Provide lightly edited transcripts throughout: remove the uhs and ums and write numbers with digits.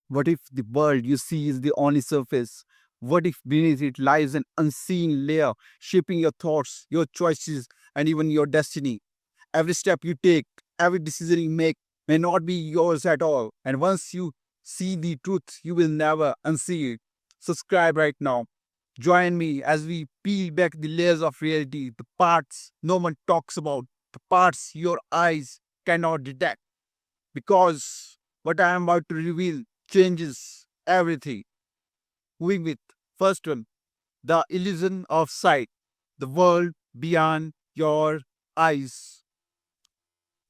What if the world you see is the only surface? What if beneath it lies an unseen layer shaping your thoughts, your choices, and even your destiny? Every step you take, every decision you make may not be yours at all. And once you see the truth, you will never unsee it. Subscribe right now. Join me as we peel back the layers of reality, the parts no one talks about, the parts your eyes cannot detect. Because what I am about to reveal changes everything. Moving with first one, the illusion of sight, the world beyond your eyes.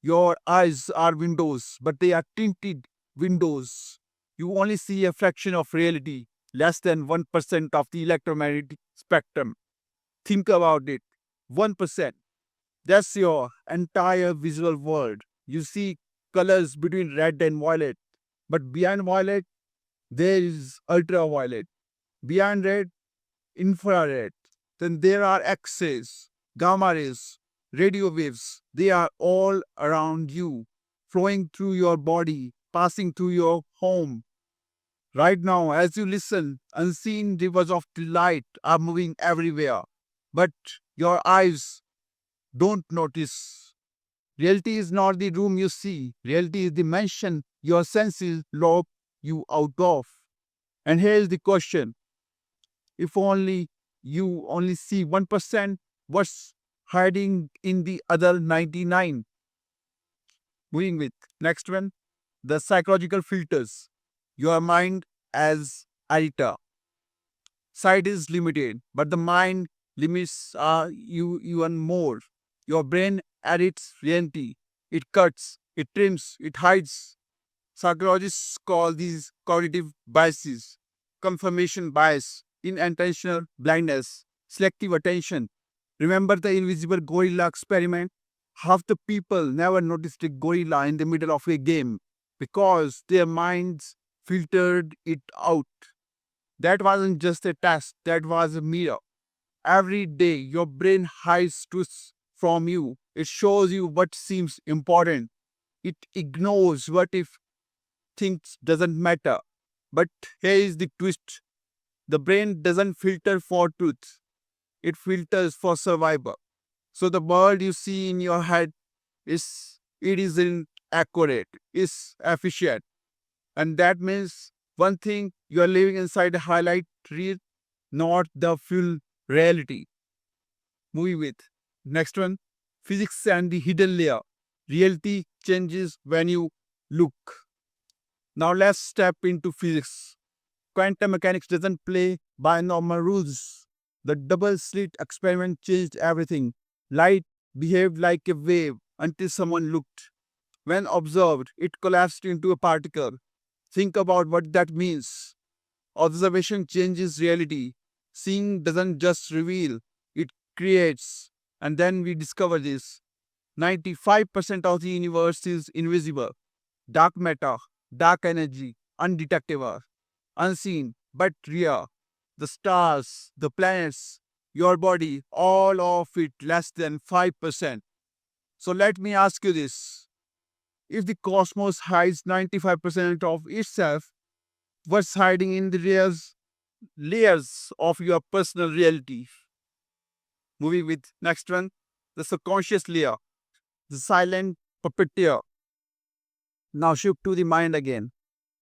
Your eyes are windows, but they are tinted windows. You only see a fraction of reality, less than 1% of the electromagnetic spectrum. Think about it. 1%. That's your entire visual world. You see colors between red and violet, but beyond violet, there is ultraviolet. Beyond red, infrared. Then there are X rays, gamma rays, radio waves. They are all around you, flowing through your body, passing through your home. Right now, as you listen, unseen rivers of delight are moving everywhere. But your eyes don't notice. Reality is not the room you see, reality is the mansion your senses lock you out of. And here is the question, if only you only see 1%, what's hiding in the other 99? Moving with next one, the psychological filters. Your mind as editor. Sight is limited, but the mind limits are you even more. Your brain edits reality. It cuts, it trims, it hides. Psychologists call these cognitive biases, confirmation bias, inattentional blindness, selective attention. Remember the invisible gorilla experiment? Half the people never noticed a gorilla in the middle of a game because their minds filtered it out. That wasn't just a test, that was a mirror. Every day, your brain hides truths from you. It shows you what seems important. It ignores what if things doesn't matter. But here is the twist. The brain doesn't filter for truth. It filters for survival. So the world you see in your head it isn't accurate, it's efficient. And that means one thing, you are living inside a highlight reel, not the full reality. Moving with next one, physics and the hidden layer. Reality changes when you look. Now let's step into physics. Quantum mechanics doesn't play by normal rules. The double slit experiment changed everything. Light behaved like a wave until someone looked. When observed, it collapsed into a particle. Think about what that means. Observation changes reality. Seeing doesn't just reveal, it creates. And then we discover this. 95% of the universe is invisible. Dark matter, dark energy, undetectable, unseen, but real. The stars, the planets, your body, all of it less than 5%. So let me ask you this. If the cosmos hides 95% of itself, what's hiding in the layers of your personal reality? Moving with next one, the subconscious layer, the silent puppeteer. Now shift to the mind again.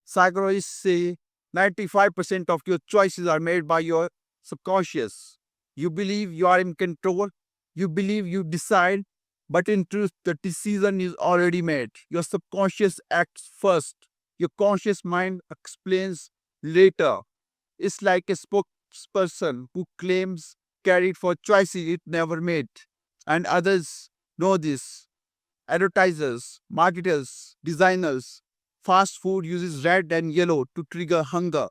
Psychologists say 95% of your choices are made by your subconscious. You believe you are in control, you believe you decide, but in truth, the decision is already made. Your subconscious acts first, your conscious mind explains later. It's like a spokesperson who claims carried for choices it never made. And others know this. Advertisers, marketers, designers. Fast food uses red and yellow to trigger hunger.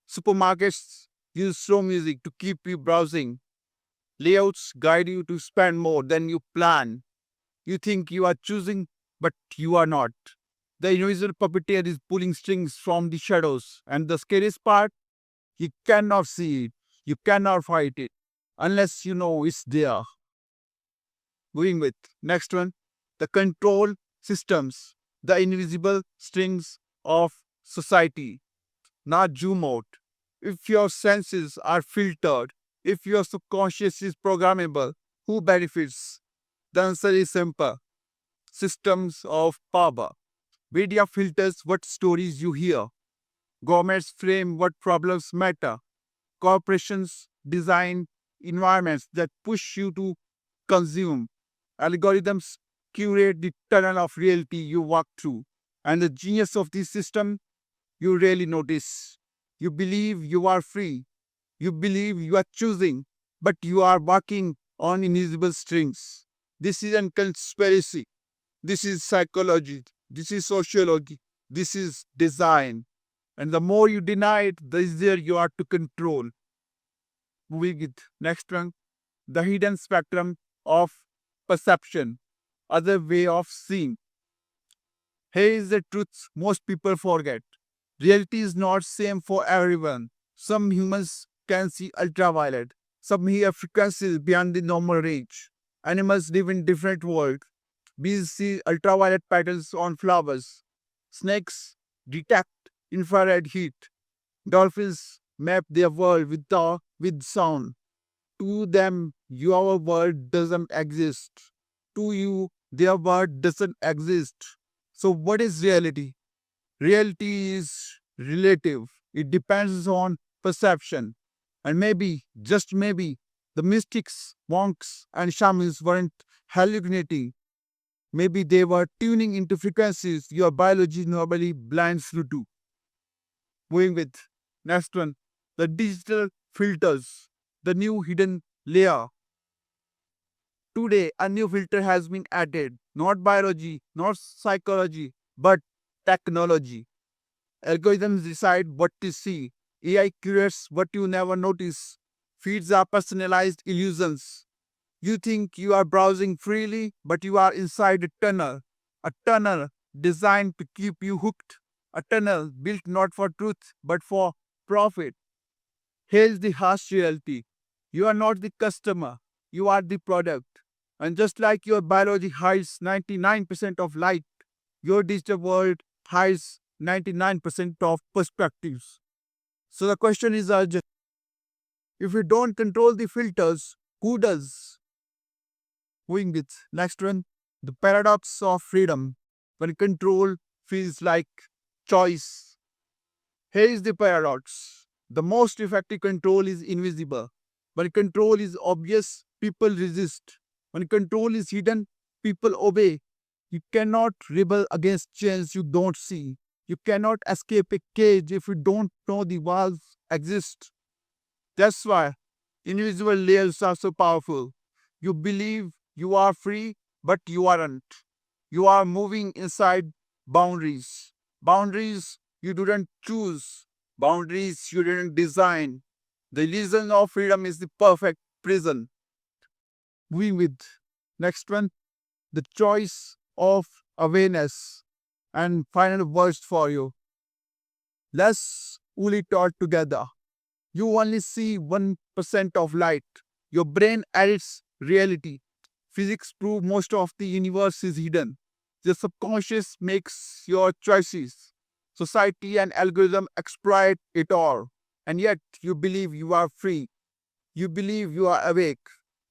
Supermarkets use slow music to keep you browsing. Layouts guide you to spend more than you plan. You think you are choosing, but you are not. The invisible puppeteer is pulling strings from the shadows. And the scariest part, you cannot see it. You cannot fight it unless you know it's there. Moving with next one, the control systems, the invisible strings of society. not zoom out. If your senses are filtered, if your subconscious is programmable, who benefits? The answer is simple: systems of power. Media filters what stories you hear. Governments frame what problems matter. Corporations design environments that push you to consume. Algorithms curate the tunnel of reality you walk through. And the genius of this system you rarely notice. You believe you are free. You believe you are choosing, but you are walking on invisible strings. This isn't conspiracy. This is psychology. This is sociology. This is design. And the more you deny it, the easier you are to control. Moving with next one, the hidden spectrum of perception, other way of seeing. Here is the truth most people forget. Reality is not same for everyone. Some humans can see ultraviolet. Some hear frequencies beyond the normal range. Animals live in different worlds. Bees see ultraviolet patterns on flowers. Snakes detect infrared heat. Dolphins map their world with sound. To them, your world doesn't exist. To you, their world doesn't exist. So, what is reality? Reality is relative, it depends on perception. And maybe, just maybe, the mystics, monks, and shamans weren't hallucinating. Maybe they were tuning into frequencies your biology normally blinds through to. Moving with next one, the digital filters, the new hidden layer. Today, a new filter has been added, not biology, not psychology, but technology. Algorithms decide what to see. AI curates what you never notice. Feeds are personalized illusions. You think you are browsing freely, but you are inside a tunnel. A tunnel designed to keep you hooked. A tunnel built not for truth, but for profit. Here's the harsh reality: you are not the customer, you are the product. And just like your biology hides 99% of light, your digital world hides 99% of perspectives. So the question is urgent. If you don't control the filters, who does? Going with next one, the paradox of freedom. When control feels like choice. Here is the paradox. The most effective control is invisible. When control is obvious, people resist. When control is hidden, people obey. You cannot rebel against change you don't see. You cannot escape a cage if you don't know the walls exist. That's why invisible layers are so powerful. You believe you are free, but you aren't. You are moving inside boundaries. Boundaries you didn't choose. Boundaries you didn't design. The illusion of freedom is the perfect prison. Moving with next one, the choice of awareness. And final words for you. Let's pull it all together. You only see 1% of light. Your brain edits reality. Physics prove most of the universe is hidden. The subconscious makes your choices. Society and algorithm exploit it all. And yet you believe you are free. You believe you are awake.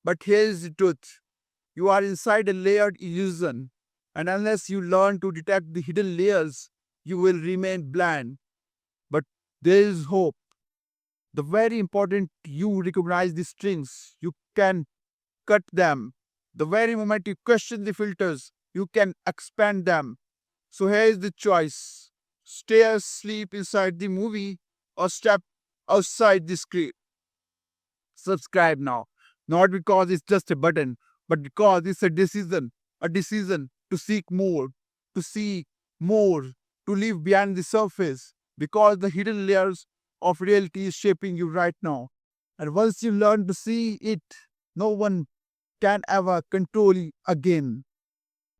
But here's the truth. You are inside a layered illusion. And unless you learn to detect the hidden layers, you will remain blind. But there is hope. The very important you recognize the strings, you can cut them. The very moment you question the filters, you can expand them. So here is the choice: stay asleep inside the movie or step outside the screen. Subscribe now. Not because it's just a button, but because it's a decision to seek more, to see more, to live beyond the surface, because the hidden layers of reality is shaping you right now. And once you learn to see it, no one can ever control you again.